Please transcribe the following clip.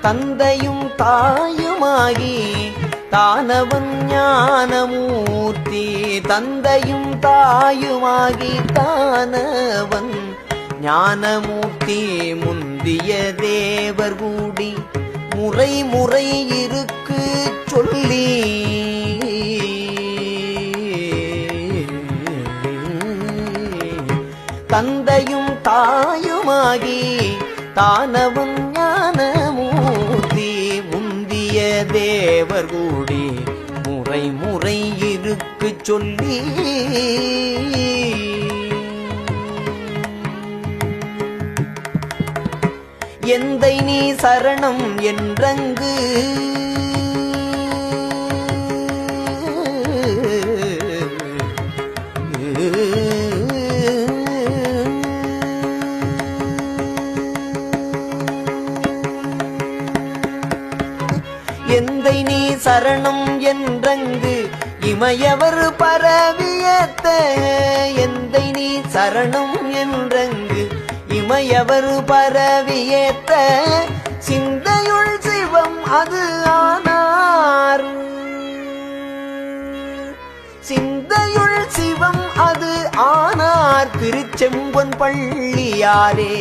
தந்தையும் தாயுமாகி தானவன் ஞானமூர்த்தி. தந்தையும் தாயுமாகி தானவன் ஞானமூர்த்தி. முந்திய தேவர் கூடி முறை முறை இருக்கு சொல்லி தந்தையும் தாயுமாகி தானவன் ஞானமூர்த்தி. முந்திய தேவர் கூடி முறை முறை இருக்கு சொல்லி எந்தை நீ சரணம் என்றங்கு எந்தை நீ சரணம் என்றங்கு இமையவர் பரவியத்த. எந்தை நீ சரணம் என்றங்கு இமையவர் பரவியத்த. சிந்தையுள் சிவம் அது ஆனார். சிந்தையுள் சிவம் அது ஆனார் திருச்செம்பொன் பள்ளியாரே.